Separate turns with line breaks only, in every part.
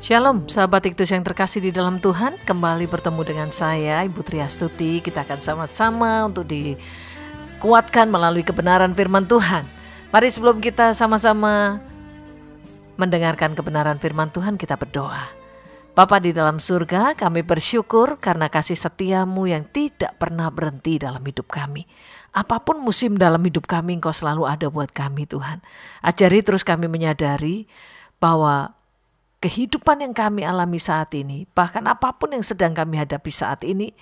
Shalom sahabat Iktus yang terkasih di dalam Tuhan. Kembali bertemu dengan saya Ibu Triastuti. Kita akan sama-sama untuk dikuatkan melalui kebenaran firman Tuhan. Mari sebelum kita sama-sama mendengarkan kebenaran firman Tuhan, kita berdoa. Bapa di dalam surga, kami bersyukur karena kasih setiamu yang tidak pernah berhenti dalam hidup kami. Apapun musim dalam hidup kami, Engkau selalu ada buat kami Tuhan. Ajari terus kami menyadari bahwa kehidupan yang kami alami saat ini, bahkan apapun yang sedang kami hadapi saat ini,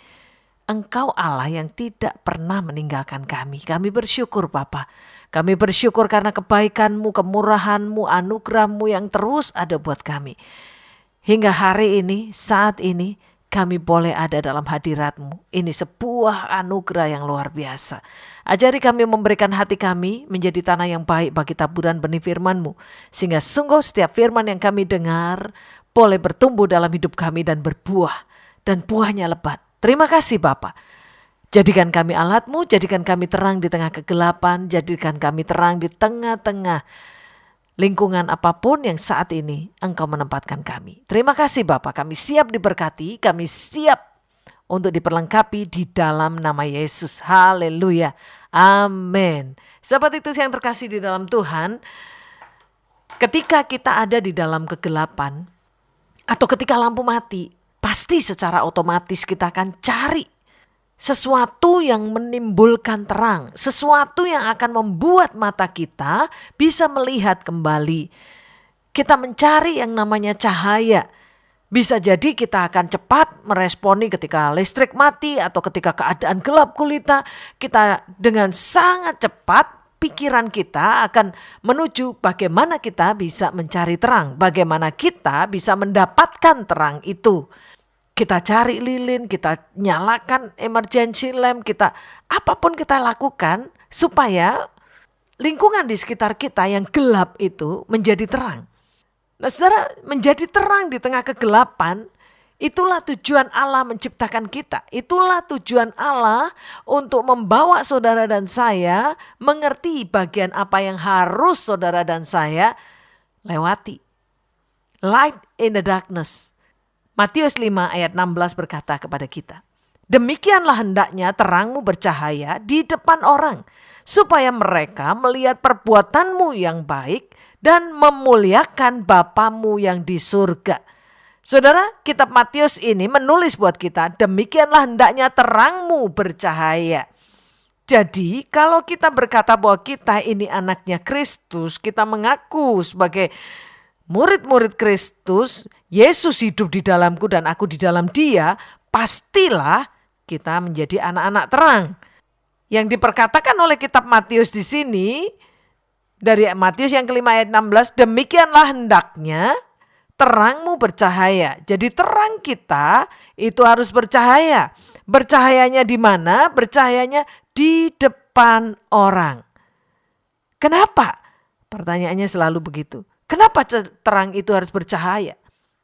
Engkau Allah yang tidak pernah meninggalkan kami. Kami bersyukur Bapa. Kami bersyukur karena kebaikan-Mu, kemurahan-Mu, anugerah-Mu yang terus ada buat kami. Hingga hari ini, saat ini, kami boleh ada dalam hadirat-Mu. Ini sebuah anugerah yang luar biasa. Ajari kami memberikan hati kami menjadi tanah yang baik bagi taburan benih firman-Mu. Sehingga sungguh setiap firman yang kami dengar boleh bertumbuh dalam hidup kami dan berbuah. Dan buahnya lebat. Terima kasih Bapa. Jadikan kami alat-Mu, jadikan kami terang di tengah kegelapan, jadikan kami terang di tengah-tengah lingkungan apapun yang saat ini Engkau menempatkan kami. Terima kasih Bapa, kami siap diberkati, kami siap untuk diperlengkapi di dalam nama Yesus. Haleluya. Amin. Sahabat itu yang terkasih di dalam Tuhan, ketika kita ada di dalam kegelapan atau ketika lampu mati, pasti secara otomatis kita akan cari sesuatu yang menimbulkan terang, sesuatu yang akan membuat mata kita bisa melihat kembali. Kita mencari yang namanya cahaya. Bisa jadi kita akan cepat meresponi ketika listrik mati atau ketika keadaan gelap gulita. Kita dengan sangat cepat pikiran kita akan menuju bagaimana kita bisa mencari terang, bagaimana kita bisa mendapatkan terang itu. Kita cari lilin, kita nyalakan emergency lamp, kita apapun kita lakukan supaya lingkungan di sekitar kita yang gelap itu menjadi terang. Nah saudara, menjadi terang di tengah kegelapan, itulah tujuan Allah menciptakan kita. Itulah tujuan Allah untuk membawa saudara dan saya mengerti bagian apa yang harus saudara dan saya lewati. Light in the darkness. Matius 5 ayat 16 berkata kepada kita, demikianlah hendaknya terangmu bercahaya di depan orang, supaya mereka melihat perbuatanmu yang baik dan memuliakan Bapamu yang di surga. Saudara, kitab Matius ini menulis buat kita, demikianlah hendaknya terangmu bercahaya. Jadi kalau kita berkata bahwa kita ini anaknya Kristus, kita mengaku sebagai murid-murid Kristus, Yesus hidup di dalamku dan aku di dalam Dia, pastilah kita menjadi anak-anak terang. Yang diperkatakan oleh kitab Matius di sini, dari Matius yang kelima ayat 16, demikianlah hendaknya terangmu bercahaya. Jadi terang kita itu harus bercahaya. Bercahayanya di mana? Bercahayanya di depan orang. Kenapa? Pertanyaannya selalu begitu. Kenapa terang itu harus bercahaya?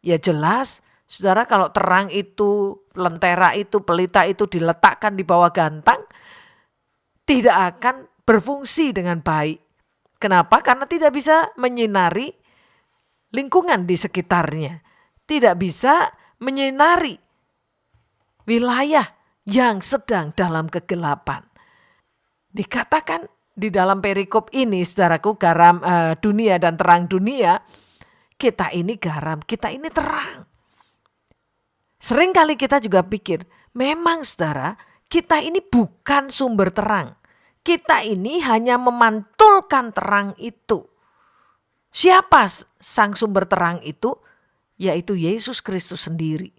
Ya jelas, saudara, kalau terang itu, lentera itu, pelita itu diletakkan di bawah gantang, tidak akan berfungsi dengan baik. Kenapa? Karena tidak bisa menyinari lingkungan di sekitarnya. Tidak bisa menyinari wilayah yang sedang dalam kegelapan. Dikatakan di dalam perikop ini, saudaraku, garam dunia dan terang dunia, kita ini garam, kita ini terang. Seringkali kita juga pikir, memang saudara, kita ini bukan sumber terang. Kita ini hanya memantulkan terang itu. Siapa sang sumber terang itu? Yaitu Yesus Kristus sendiri.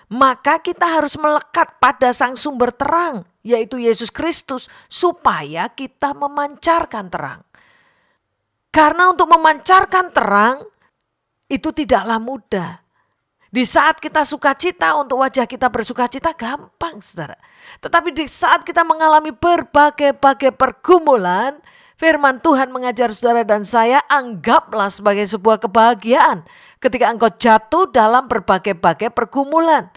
Maka kita harus melekat pada sang sumber terang, yaitu Yesus Kristus, supaya kita memancarkan terang. Karena untuk memancarkan terang, itu tidaklah mudah. Di saat kita sukacita, untuk wajah kita bersukacita gampang saudara. Tetapi di saat kita mengalami berbagai-bagai pergumulan, firman Tuhan mengajar saudara dan saya, anggaplah sebagai sebuah kebahagiaan ketika engkau jatuh dalam berbagai-bagai pergumulan.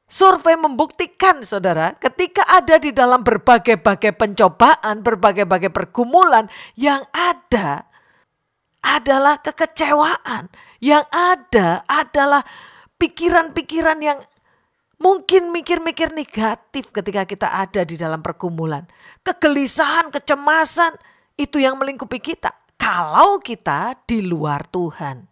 Survei membuktikan saudara, ketika ada di dalam berbagai-bagai pencobaan, berbagai-bagai pergumulan, yang ada adalah kekecewaan, Yang ada adalah pikiran-pikiran yang mungkin mikir-mikir negatif ketika kita ada di dalam pergumulan. Kegelisahan, kecemasan, itu yang melingkupi kita. Kalau kita di luar Tuhan.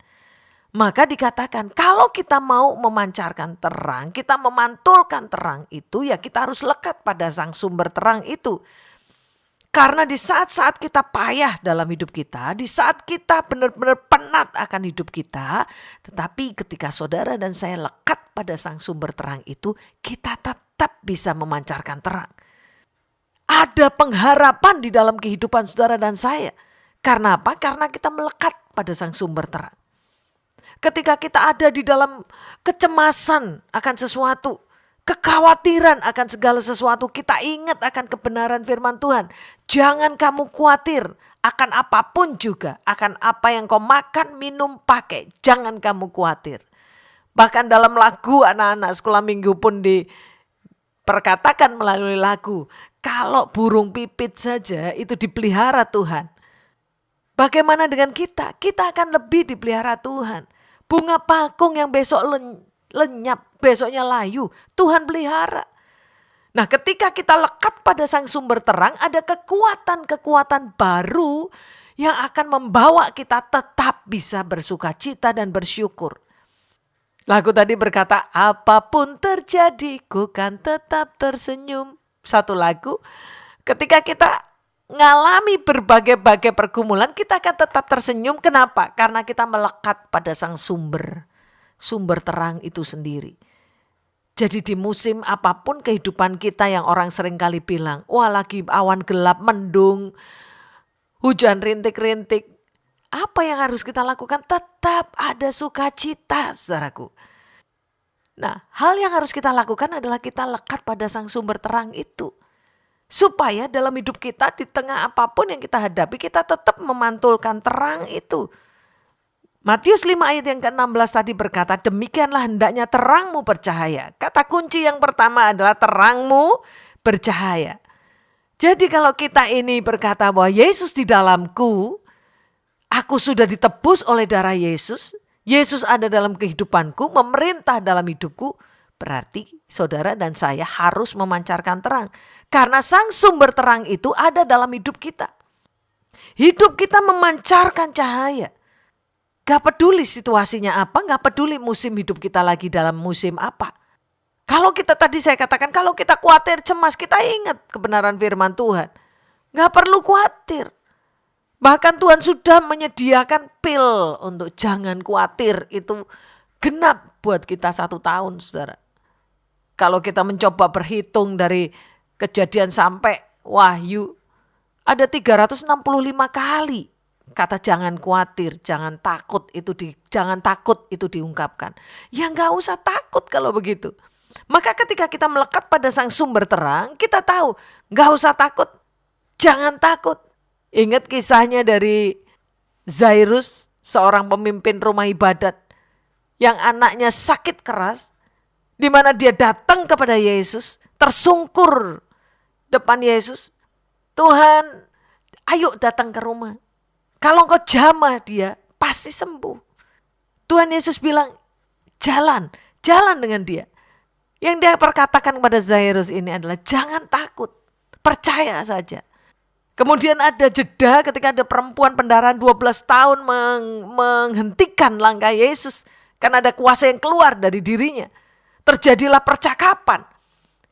Maka dikatakan kalau kita mau memancarkan terang, kita memantulkan terang itu, ya kita harus lekat pada sang sumber terang itu. Karena di saat-saat kita payah dalam hidup kita, di saat kita benar-benar penat akan hidup kita, tetapi ketika saudara dan saya lekat pada sang sumber terang itu, kita tetap bisa memancarkan terang. Ada pengharapan di dalam kehidupan saudara dan saya. Karena apa? Karena kita melekat pada sang sumber terang. Ketika kita ada di dalam kecemasan akan sesuatu, kekhawatiran akan segala sesuatu, kita ingat akan kebenaran firman Tuhan. Jangan kamu khawatir akan apapun juga, akan apa yang kau makan, minum, pakai. Jangan kamu khawatir. Bahkan dalam lagu anak-anak sekolah minggu pun diperkatakan melalui lagu, kalau burung pipit saja itu dipelihara Tuhan. Bagaimana dengan kita? Kita akan lebih dipelihara Tuhan. Bunga pakung yang besok lenyap, besoknya layu, Tuhan pelihara. Nah, ketika kita lekat pada sang sumber terang, ada kekuatan-kekuatan baru yang akan membawa kita tetap bisa bersuka cita dan bersyukur. Lagu tadi berkata, apapun terjadi, ku kan tetap tersenyum. Satu lagu, ketika kita ngalami berbagai-bagai pergumulan, kita akan tetap tersenyum. Kenapa? Karena kita melekat pada sang sumber terang itu sendiri. Jadi di musim apapun kehidupan kita yang orang seringkali bilang, wah lagi awan gelap, mendung, hujan rintik-rintik. Apa yang harus kita lakukan? Tetap ada sukacita, saudaraku. Nah, hal yang harus kita lakukan adalah kita lekat pada sang sumber terang itu. Supaya dalam hidup kita di tengah apapun yang kita hadapi, kita tetap memantulkan terang itu. Matius 5 ayat yang ke-16 tadi berkata, demikianlah hendaknya terangmu bercahaya. Kata kunci yang pertama adalah terangmu bercahaya. Jadi kalau kita ini berkata bahwa Yesus di dalamku, aku sudah ditebus oleh darah Yesus, Yesus ada dalam kehidupanku, memerintah dalam hidupku, berarti saudara dan saya harus memancarkan terang. Karena sang sumber terang itu ada dalam hidup kita. Hidup kita memancarkan cahaya. Gak peduli situasinya apa, gak peduli musim hidup kita lagi dalam musim apa. Kalau kita tadi saya katakan, kalau kita khawatir, cemas, kita ingat kebenaran firman Tuhan. Gak perlu khawatir. Bahkan Tuhan sudah menyediakan pil untuk jangan khawatir. Itu genap buat kita 1 tahun, saudara. Kalau kita mencoba berhitung dari Kejadian sampai Wahyu, ada 365 kali kata jangan khawatir, jangan takut itu diungkapkan. Ya gak usah takut kalau begitu. Maka ketika kita melekat pada sang sumber terang, kita tahu gak usah takut, jangan takut. Ingat kisahnya dari Zairus, seorang pemimpin rumah ibadat yang anaknya sakit keras, di mana dia datang kepada Yesus, tersungkur depan Yesus. Tuhan, ayo datang ke rumah. Kalau engkau jamah dia, pasti sembuh. Tuhan Yesus bilang, jalan dengan dia. Yang dia perkatakan kepada Zairus ini adalah jangan takut, percaya saja. Kemudian ada jeda ketika ada perempuan pendarahan 12 tahun menghentikan langkah Yesus. Karena ada kuasa yang keluar dari dirinya. Terjadilah percakapan.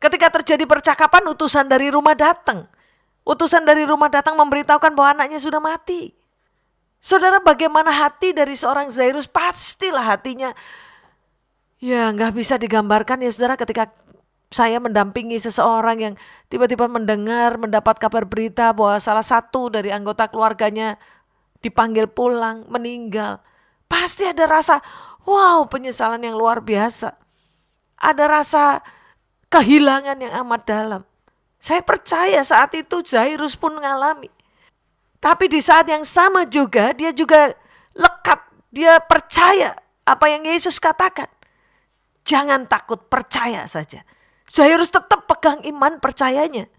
Ketika terjadi percakapan, utusan dari rumah datang. Utusan dari rumah datang memberitahukan bahwa anaknya sudah mati. Saudara, bagaimana hati dari seorang Zairus? Pastilah hatinya, ya gak bisa digambarkan ya saudara, ketika saya mendampingi seseorang yang tiba-tiba mendapat kabar berita bahwa salah satu dari anggota keluarganya dipanggil pulang, meninggal. Pasti ada rasa, wow, penyesalan yang luar biasa. Ada rasa kehilangan yang amat dalam. Saya percaya saat itu Zairus pun mengalami. Tapi di saat yang sama juga dia juga lekat. Dia percaya apa yang Yesus katakan. Jangan takut, percaya saja. Zairus tetap pegang iman percayanya.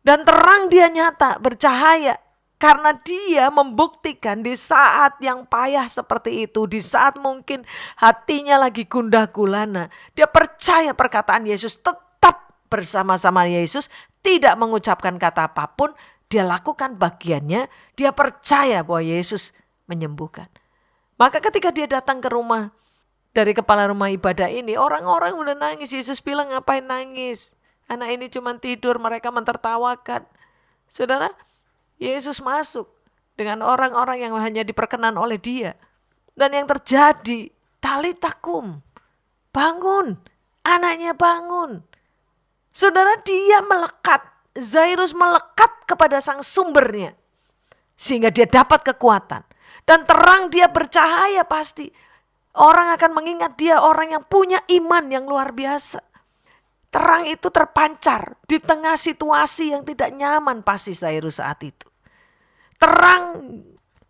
Dan terang dia nyata, bercahaya. Karena dia membuktikan di saat yang payah seperti itu, di saat mungkin hatinya lagi gundah gulana, dia percaya perkataan Yesus, tetap bersama-sama Yesus, tidak mengucapkan kata apapun, dia lakukan bagiannya, dia percaya bahwa Yesus menyembuhkan. Maka ketika dia datang ke rumah dari kepala rumah ibadah ini, orang-orang udah nangis. Yesus bilang, ngapain nangis? Anak ini cuma tidur, mereka mentertawakan. Saudara, Yesus masuk dengan orang-orang yang hanya diperkenan oleh dia. Dan yang terjadi, Talita kum, bangun, anaknya bangun. Saudara, dia melekat, Zairus melekat kepada sang sumbernya. Sehingga dia dapat kekuatan. Dan terang dia bercahaya pasti. Orang akan mengingat dia orang yang punya iman yang luar biasa. Terang itu terpancar di tengah situasi yang tidak nyaman pasti Zairus saat itu. Terang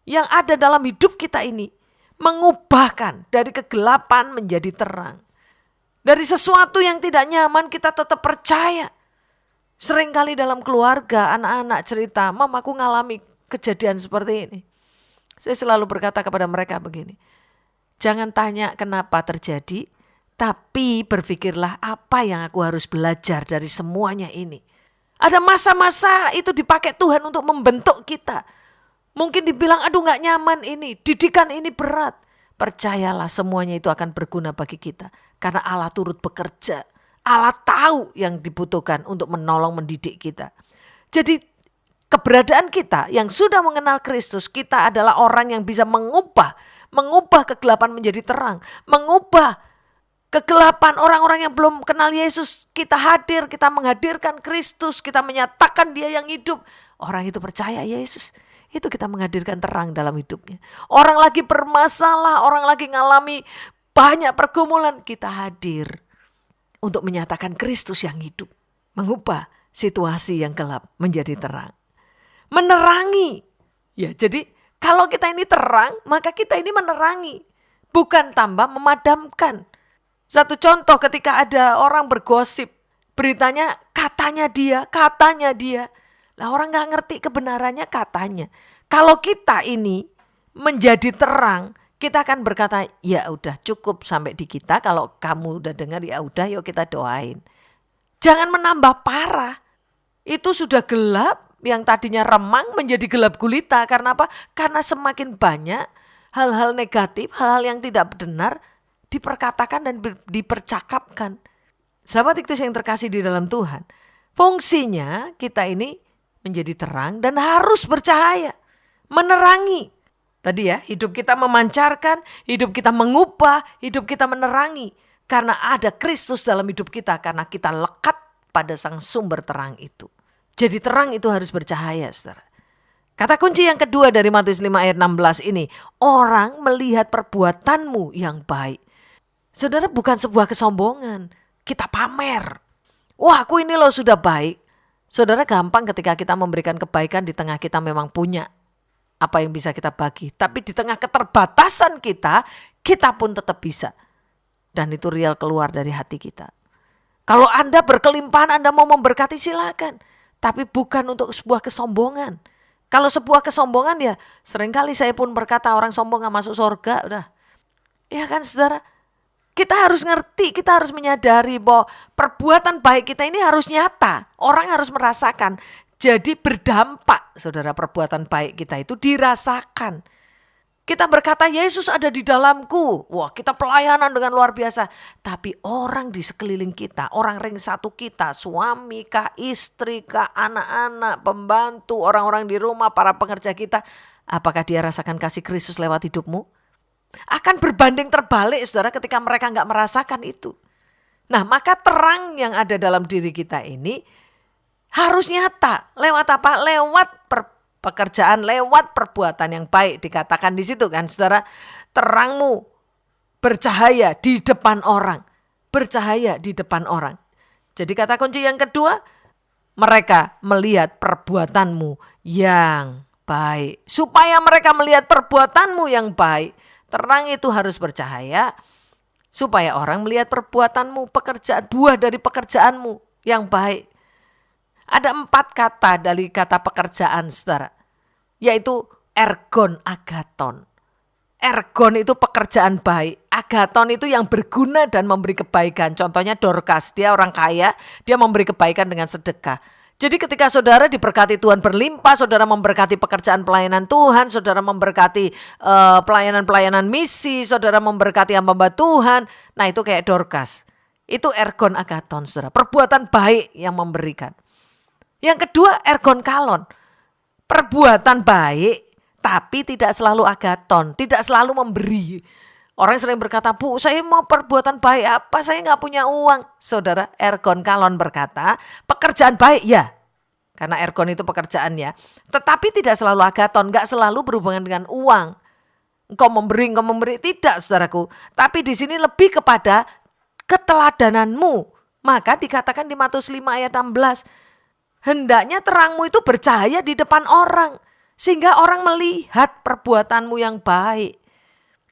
yang ada dalam hidup kita ini mengubahkan dari kegelapan menjadi terang. Dari sesuatu yang tidak nyaman kita tetap percaya. Seringkali dalam keluarga anak-anak cerita, "Mam, aku ngalami kejadian seperti ini." Saya selalu berkata kepada mereka begini, jangan tanya kenapa terjadi, tapi berpikirlah apa yang aku harus belajar dari semuanya ini. Ada masa-masa itu dipakai Tuhan untuk membentuk kita. Mungkin dibilang aduh gak nyaman ini, didikan ini berat. Percayalah semuanya itu akan berguna bagi kita. Karena Allah turut bekerja. Allah tahu yang dibutuhkan untuk menolong mendidik kita. Jadi keberadaan kita yang sudah mengenal Kristus, kita adalah orang yang bisa mengubah kegelapan menjadi terang. Mengubah kegelapan orang-orang yang belum kenal Yesus. Kita hadir, kita menghadirkan Kristus, kita menyatakan dia yang hidup. Orang itu percaya Yesus. Itu kita menghadirkan terang dalam hidupnya. Orang lagi bermasalah, orang lagi ngalami banyak pergumulan, kita hadir untuk menyatakan Kristus yang hidup. Mengubah situasi yang gelap menjadi terang. Menerangi. Ya, jadi kalau kita ini terang, maka kita ini menerangi. Bukan tambah memadamkan. Satu contoh ketika ada orang bergosip. Beritanya katanya dia. Lah orang gak ngerti kebenarannya katanya. Kalau kita ini menjadi terang, kita akan berkata, ya udah cukup sampai di kita. Kalau kamu udah dengar ya udah yuk kita doain. Jangan menambah parah. Itu sudah gelap, yang tadinya remang menjadi gelap gulita. Karena apa? Karena semakin banyak hal-hal negatif, hal-hal yang tidak benar diperkatakan dan dipercakapkan. Sahabat Iktus yang terkasih di dalam Tuhan, fungsinya kita ini menjadi terang dan harus bercahaya, menerangi. Tadi ya, hidup kita memancarkan, hidup kita mengubah, hidup kita menerangi. Karena ada Kristus dalam hidup kita, karena kita lekat pada sang sumber terang itu. Jadi terang itu harus bercahaya, saudara. Kata kunci yang kedua dari Matius 5 ayat 16 ini, orang melihat perbuatanmu yang baik. Saudara, bukan sebuah kesombongan, kita pamer. Wah, aku ini loh sudah baik. Saudara, gampang ketika kita memberikan kebaikan di tengah kita memang punya apa yang bisa kita bagi. Tapi di tengah keterbatasan kita, kita pun tetap bisa. Dan itu real keluar dari hati kita. Kalau Anda berkelimpahan, Anda mau memberkati silakan. Tapi bukan untuk sebuah kesombongan. Kalau sebuah kesombongan ya seringkali saya pun berkata orang sombong gak masuk surga. Udah. Ya kan saudara? Kita harus ngerti, kita harus menyadari bahwa perbuatan baik kita ini harus nyata. Orang harus merasakan. Jadi berdampak, saudara, perbuatan baik kita itu dirasakan. Kita berkata Yesus ada di dalamku. Wah, kita pelayanan dengan luar biasa. Tapi orang di sekeliling kita, orang ring satu kita, suami kah, istri kah, anak-anak, pembantu, orang-orang di rumah, para pengerja kita. Apakah dia rasakan kasih Kristus lewat hidupmu? Akan berbanding terbalik, saudara, ketika mereka gak merasakan itu. Nah, maka terang yang ada dalam diri kita ini harus nyata. Lewat apa? Lewat pekerjaan, lewat perbuatan yang baik. Dikatakan di situ kan, saudara, terangmu bercahaya di depan orang. Bercahaya di depan orang. Jadi kata kunci yang kedua, mereka melihat perbuatanmu yang baik. Supaya mereka melihat perbuatanmu yang baik, terang itu harus bercahaya. Supaya orang melihat perbuatanmu, pekerjaan, buah dari pekerjaanmu yang baik. Ada 4 kata dari kata pekerjaan, saudara. yaitu ergon agaton. Ergon itu pekerjaan baik, agaton itu yang berguna dan memberi kebaikan. Contohnya Dorcas, dia orang kaya, dia memberi kebaikan dengan sedekah. Jadi ketika saudara diberkati Tuhan berlimpah, saudara memberkati pekerjaan pelayanan Tuhan, saudara memberkati pelayanan-pelayanan misi, saudara memberkati hamba Tuhan. Nah itu kayak Dorcas. Itu ergon agaton, saudara. Perbuatan baik yang memberikan. Yang kedua ergon kalon. Perbuatan baik tapi tidak selalu agaton, tidak selalu memberi. Orang sering berkata, Bu, saya mau perbuatan baik apa? Saya gak punya uang. Saudara, ergon kalon berkata, pekerjaan baik ya. Karena ergon itu pekerjaannya. Tetapi tidak selalu agaton, gak selalu berhubungan dengan uang. Engkau memberi, tidak saudaraku. Tapi di sini lebih kepada keteladananmu. Maka dikatakan di Matius 5 ayat 16, hendaknya terangmu itu bercahaya di depan orang. Sehingga orang melihat perbuatanmu yang baik.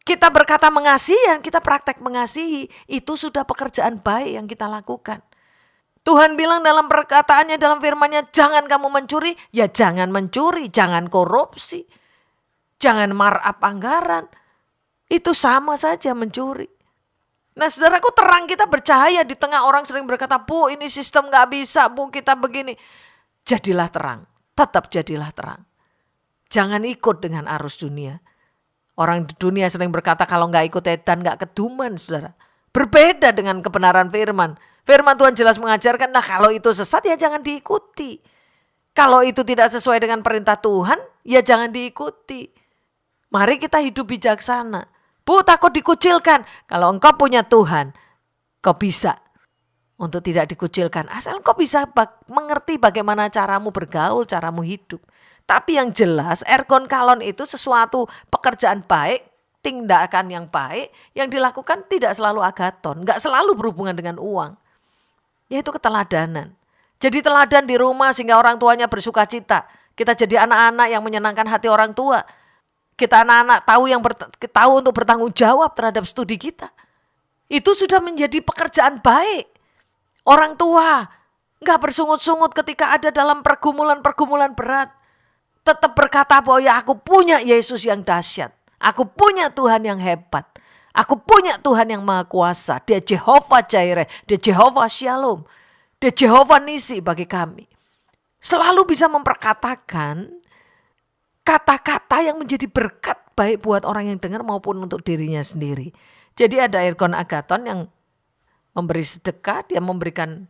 Kita berkata mengasihi dan kita praktek mengasihi. Itu sudah pekerjaan baik yang kita lakukan. Tuhan bilang dalam perkataannya, dalam firman-Nya, jangan kamu mencuri. Ya jangan mencuri, jangan korupsi. Jangan markup anggaran. Itu sama saja mencuri. Nah saudaraku, terang kita bercahaya di tengah orang sering berkata, Bu ini sistem gak bisa, Bu kita begini. Jadilah terang, tetap jadilah terang. Jangan ikut dengan arus dunia. Orang di dunia sering berkata kalau gak ikut edan gak keduman, saudara. Berbeda dengan kebenaran firman. Firman Tuhan jelas mengajarkan, nah kalau itu sesat ya jangan diikuti. Kalau itu tidak sesuai dengan perintah Tuhan, ya jangan diikuti. Mari kita hidup bijaksana. Bu, takut dikucilkan. Kalau engkau punya Tuhan, kau bisa untuk tidak dikucilkan. Asal engkau bisa mengerti bagaimana caramu bergaul, caramu hidup. Tapi yang jelas ergon kalon itu sesuatu pekerjaan baik, tindakan yang baik, yang dilakukan tidak selalu agaton, gak selalu berhubungan dengan uang. Yaitu keteladanan. Jadi teladan di rumah sehingga orang tuanya bersuka cita. Kita jadi anak-anak yang menyenangkan hati orang tua. Kita anak-anak tahu untuk bertanggung jawab terhadap studi kita. Itu sudah menjadi pekerjaan baik. Orang tua gak bersungut-sungut ketika ada dalam pergumulan-pergumulan berat. Tetap berkata bahwa ya aku punya Yesus yang dahsyat. Aku punya Tuhan yang hebat. Aku punya Tuhan yang maha kuasa. Dia Jehovah Jireh. Dia Jehovah Shalom. Dia Jehovah Nisi bagi kami. Selalu bisa memperkatakan kata-kata yang menjadi berkat baik buat orang yang dengar maupun untuk dirinya sendiri. Jadi ada ergon agaton yang memberi sedekah, dia memberikan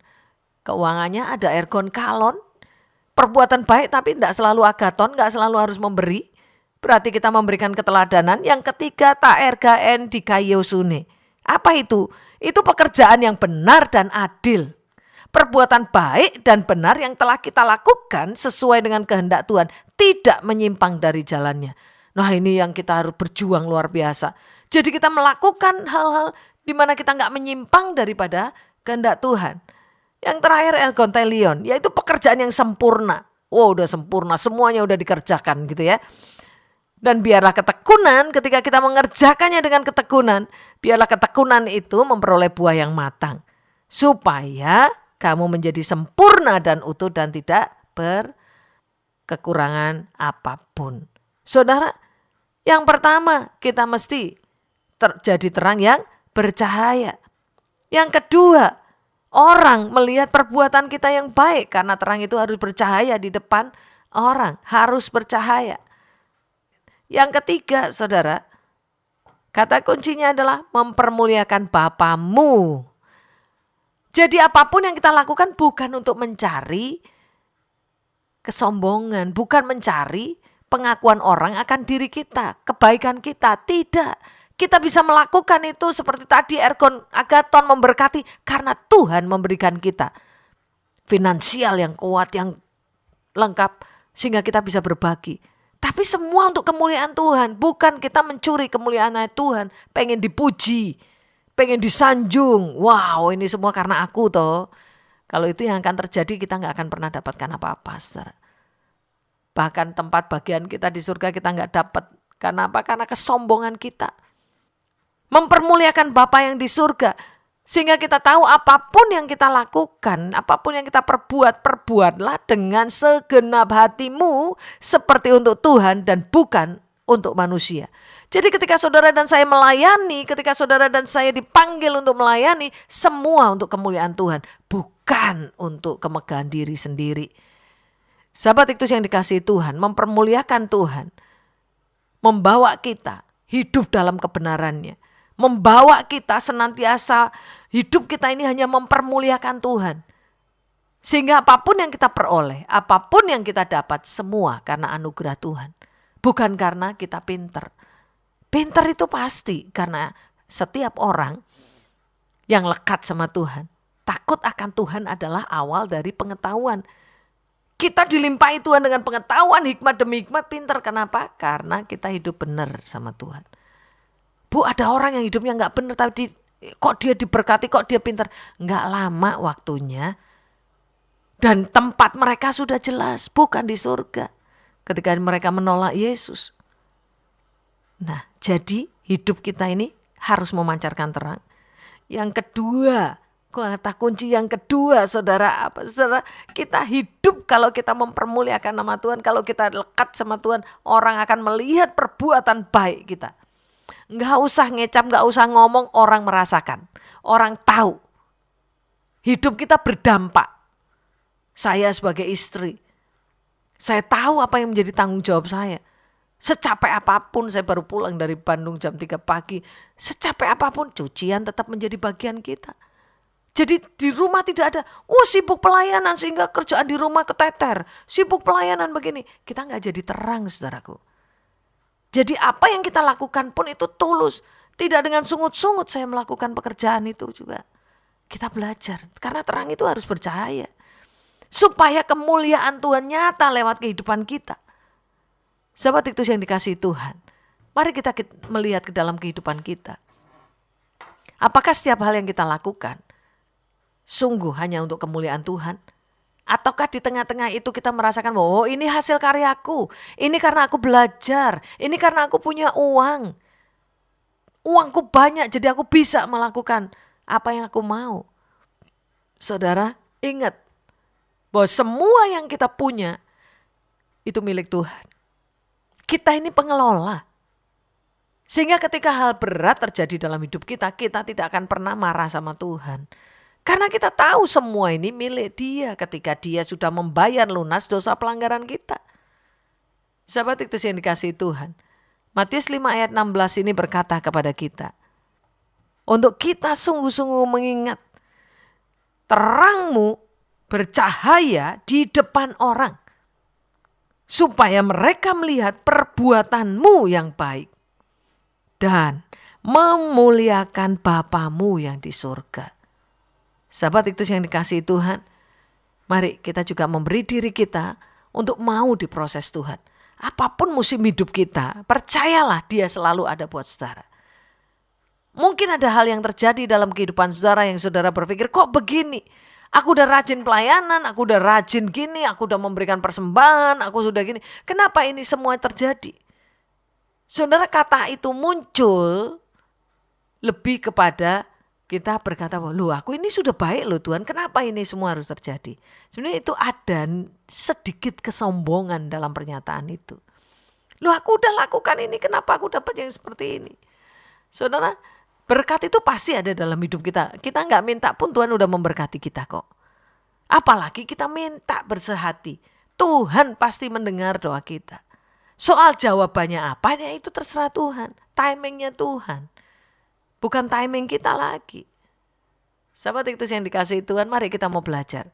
keuangannya. Ada ergon kalon, perbuatan baik tapi tidak selalu agaton, tidak selalu harus memberi. Berarti kita memberikan keteladanan. Yang ketiga, taergaen dikaiosune. Apa itu? Itu pekerjaan yang benar dan adil. Perbuatan baik dan benar yang telah kita lakukan sesuai dengan kehendak Tuhan. Tidak menyimpang dari jalannya. Nah ini yang kita harus berjuang luar biasa. Jadi kita melakukan hal-hal di mana kita nggak menyimpang daripada kehendak Tuhan. Yang terakhir elgontelion, yaitu pekerjaan yang sempurna. Wow udah sempurna, semuanya udah dikerjakan gitu ya. Dan biarlah ketekunan ketika kita mengerjakannya dengan ketekunan. Biarlah ketekunan itu memperoleh buah yang matang. Supaya kamu menjadi sempurna dan utuh dan tidak berkekurangan apapun. Saudara, yang pertama kita mesti jadi terang yang bercahaya. Yang kedua, orang melihat perbuatan kita yang baik. Karena terang itu harus bercahaya di depan orang. Harus bercahaya. Yang ketiga, saudara, kata kuncinya adalah mempermuliakan Bapamu. Jadi apapun yang kita lakukan bukan untuk mencari kesombongan, bukan mencari pengakuan orang akan diri kita, kebaikan kita. Tidak, kita bisa melakukan itu seperti tadi ergon agaton memberkati karena Tuhan memberikan kita finansial yang kuat, yang lengkap sehingga kita bisa berbagi. Tapi semua untuk kemuliaan Tuhan. Bukan kita mencuri kemuliaan Tuhan. Pengen dipuji. Pengen disanjung. Wow ini semua karena aku toh. Kalau itu yang akan terjadi kita gak akan pernah dapatkan apa-apa. Saudara. Bahkan tempat bagian kita di surga kita gak dapat. Karena apa? Karena kesombongan kita. Mempermuliakan Bapa yang di surga. Sehingga kita tahu apapun yang kita lakukan, apapun yang kita perbuat, perbuatlah dengan segenap hatimu seperti untuk Tuhan dan bukan untuk manusia. Jadi ketika saudara dan saya melayani, ketika saudara dan saya dipanggil untuk melayani, semua untuk kemuliaan Tuhan, bukan untuk kemegahan diri sendiri. Sahabat Iktus yang dikasihi Tuhan, mempermuliakan Tuhan, membawa kita hidup dalam kebenarannya, membawa kita senantiasa hidup kita ini hanya mempermuliakan Tuhan. Sehingga apapun yang kita peroleh, apapun yang kita dapat, semua karena anugerah Tuhan. Bukan karena kita pinter. Pinter itu pasti karena setiap orang yang lekat sama Tuhan, takut akan Tuhan adalah awal dari pengetahuan. Kita dilimpahi Tuhan dengan pengetahuan, hikmat demi hikmat, pinter. Kenapa? Karena kita hidup benar sama Tuhan. Bu, ada orang yang hidupnya gak benar, tapi kok dia diberkati, kok dia pinter. Gak lama waktunya. Dan tempat mereka sudah jelas, bukan di surga. Ketika mereka menolak Yesus. Nah, jadi hidup kita ini harus memancarkan terang. Yang kedua, kata kunci yang kedua, saudara, apa? Saudara, kita hidup kalau kita mempermuliakan nama Tuhan, kalau kita lekat sama Tuhan, orang akan melihat perbuatan baik kita. Nggak usah ngecap, nggak usah ngomong, orang merasakan, orang tahu. Hidup kita berdampak. Saya sebagai istri, saya tahu apa yang menjadi tanggung jawab saya. Secapek apapun, saya baru pulang dari Bandung jam 3 pagi. Secapek apapun, cucian tetap menjadi bagian kita. Jadi di rumah tidak ada, sibuk pelayanan sehingga kerjaan di rumah keteter. Sibuk pelayanan begini. Kita gak jadi terang, saudaraku. Jadi apa yang kita lakukan pun itu tulus. Tidak dengan sungut-sungut saya melakukan pekerjaan itu juga. Kita belajar, karena terang itu harus bercahaya. Supaya kemuliaan Tuhan nyata lewat kehidupan kita. Sahabat Iktus yang dikasihi Tuhan, mari kita melihat ke dalam kehidupan kita. Apakah setiap hal yang kita lakukan sungguh hanya untuk kemuliaan Tuhan? Ataukah di tengah-tengah itu kita merasakan bahwa ini hasil karyaku, ini karena aku belajar, ini karena aku punya uang. Uangku banyak jadi aku bisa melakukan apa yang aku mau. Saudara, ingat bahwa semua yang kita punya itu milik Tuhan. Kita ini pengelola. Sehingga ketika hal berat terjadi dalam hidup kita, kita tidak akan pernah marah sama Tuhan. Karena kita tahu semua ini milik Dia ketika Dia sudah membayar lunas dosa pelanggaran kita. Sahabat Iktus yang dikasihi Tuhan, Matius 5 ayat 16 ini berkata kepada kita, untuk kita sungguh-sungguh mengingat terangmu bercahaya di depan orang, supaya mereka melihat perbuatanmu yang baik dan memuliakan Bapamu yang di surga. Sahabat Iktus yang dikasihi Tuhan, mari kita juga memberi diri kita untuk mau diproses Tuhan. Apapun musim hidup kita, percayalah Dia selalu ada buat saudara. Mungkin ada hal yang terjadi dalam kehidupan saudara yang saudara berpikir, kok begini? Aku udah rajin pelayanan, aku udah rajin gini, aku udah memberikan persembahan, aku sudah gini. Kenapa ini semua terjadi? Saudara, kata itu muncul lebih kepada kita berkata, loh aku ini sudah baik loh Tuhan, kenapa ini semua harus terjadi? Sebenarnya itu ada sedikit kesombongan dalam pernyataan itu. Loh aku udah lakukan ini, kenapa aku dapat yang seperti ini? Saudara, berkat itu pasti ada dalam hidup kita. Kita gak minta pun Tuhan udah memberkati kita kok. Apalagi kita minta bersehati. Tuhan pasti mendengar doa kita. Soal jawabannya apa, ya itu terserah Tuhan. Timingnya Tuhan. Bukan timing kita lagi. Sahabat Iktus yang dikasihi Tuhan, mari kita mau belajar.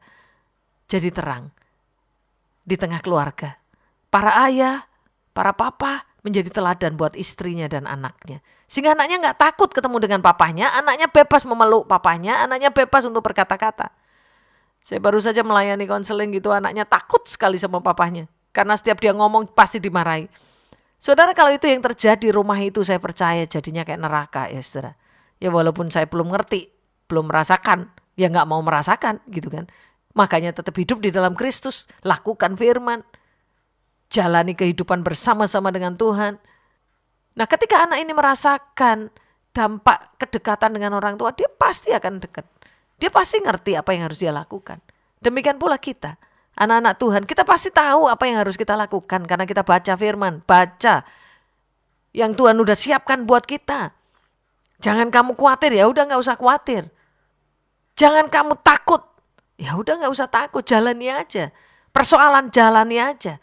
Jadi terang. Di tengah keluarga. Para ayah, para papa menjadi teladan buat istrinya dan anaknya. Sehingga anaknya gak takut ketemu dengan papahnya, anaknya bebas memeluk papahnya, anaknya bebas untuk berkata-kata. Saya baru saja melayani konseling gitu, anaknya takut sekali sama papahnya. Karena setiap dia ngomong pasti dimarahi. Saudara, kalau itu yang terjadi rumah itu, saya percaya jadinya kayak neraka ya saudara. Ya walaupun saya belum ngerti, belum merasakan, ya gak mau merasakan gitu kan. Makanya tetap hidup di dalam Kristus, lakukan firman. Jalani kehidupan bersama-sama dengan Tuhan. Nah ketika anak ini merasakan dampak kedekatan dengan orang tua, dia pasti akan dekat. Dia pasti ngerti apa yang harus dia lakukan. Demikian pula kita, anak-anak Tuhan, kita pasti tahu apa yang harus kita lakukan karena kita baca firman, baca yang Tuhan udah siapkan buat kita. Jangan kamu khawatir, ya udah nggak usah khawatir. Jangan kamu takut, ya udah nggak usah takut, jalani aja. Persoalan jalani aja.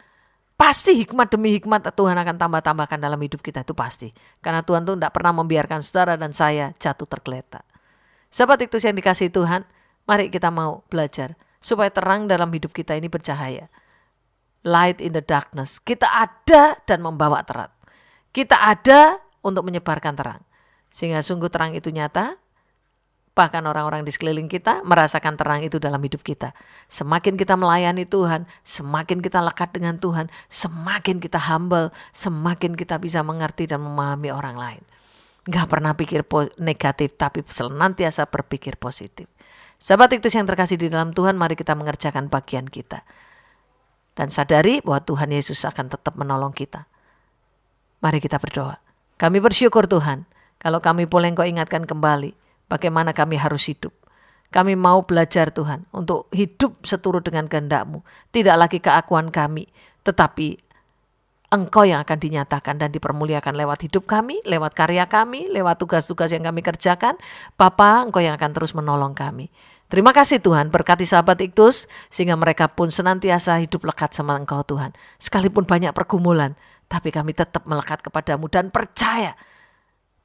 Pasti hikmat demi hikmat Tuhan akan tambah-tambahkan dalam hidup kita, itu pasti. Karena Tuhan tuh tidak pernah membiarkan saudara dan saya jatuh tergeletak. Sahabat Iktus yang dikasihi Tuhan, mari kita mau belajar supaya terang dalam hidup kita ini bercahaya. Light in the darkness. Kita ada dan membawa terang. Kita ada untuk menyebarkan terang. Sehingga sungguh terang itu nyata. Bahkan orang-orang di sekeliling kita merasakan terang itu dalam hidup kita. Semakin kita melayani Tuhan, semakin kita lekat dengan Tuhan, semakin kita humble, semakin kita bisa mengerti dan memahami orang lain. Gak pernah pikir negatif, tapi senantiasa berpikir positif. Sahabat Iktus yang terkasih di dalam Tuhan, mari kita mengerjakan bagian kita. Dan sadari bahwa Tuhan Yesus akan tetap menolong kita. Mari kita berdoa. Kami bersyukur Tuhan, kalau kami boleh Engkau ingatkan kembali bagaimana kami harus hidup. Kami mau belajar Tuhan untuk hidup seturut dengan kehendak-Mu. Tidak lagi keakuan kami, tetapi Engkau yang akan dinyatakan dan dipermuliakan lewat hidup kami, lewat karya kami, lewat tugas-tugas yang kami kerjakan. Bapa, Engkau yang akan terus menolong kami. Terima kasih Tuhan, berkati sahabat Iktus, sehingga mereka pun senantiasa hidup lekat sama Engkau Tuhan. Sekalipun banyak pergumulan, tapi kami tetap melekat kepadamu dan percaya.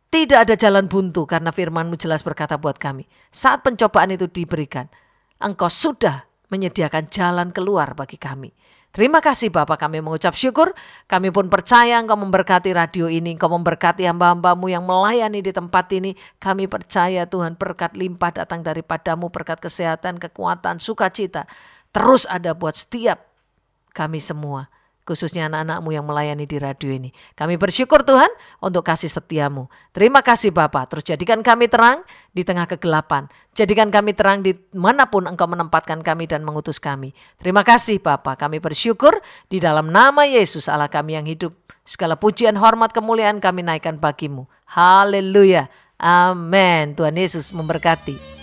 Tidak ada jalan buntu karena firman-Mu jelas berkata buat kami. Saat pencobaan itu diberikan, Engkau sudah menyediakan jalan keluar bagi kami. Terima kasih Bapak, kami mengucap syukur. Kami pun percaya Engkau memberkati radio ini. Engkau memberkati hamba-hamba-Mu yang melayani di tempat ini. Kami percaya Tuhan berkat limpah datang daripada-Mu. Berkat kesehatan, kekuatan, sukacita. Terus ada buat setiap kami semua. Khususnya anak-anak-Mu yang melayani di radio ini. Kami bersyukur Tuhan untuk kasih setia-Mu. Terima kasih Bapak. Terus jadikan kami terang di tengah kegelapan. Jadikan kami terang di manapun Engkau menempatkan kami dan mengutus kami. Terima kasih Bapak. Kami bersyukur di dalam nama Yesus Allah kami yang hidup. Segala pujian, hormat, kemuliaan kami naikkan bagi-Mu. Haleluya. Amin. Tuhan Yesus memberkati.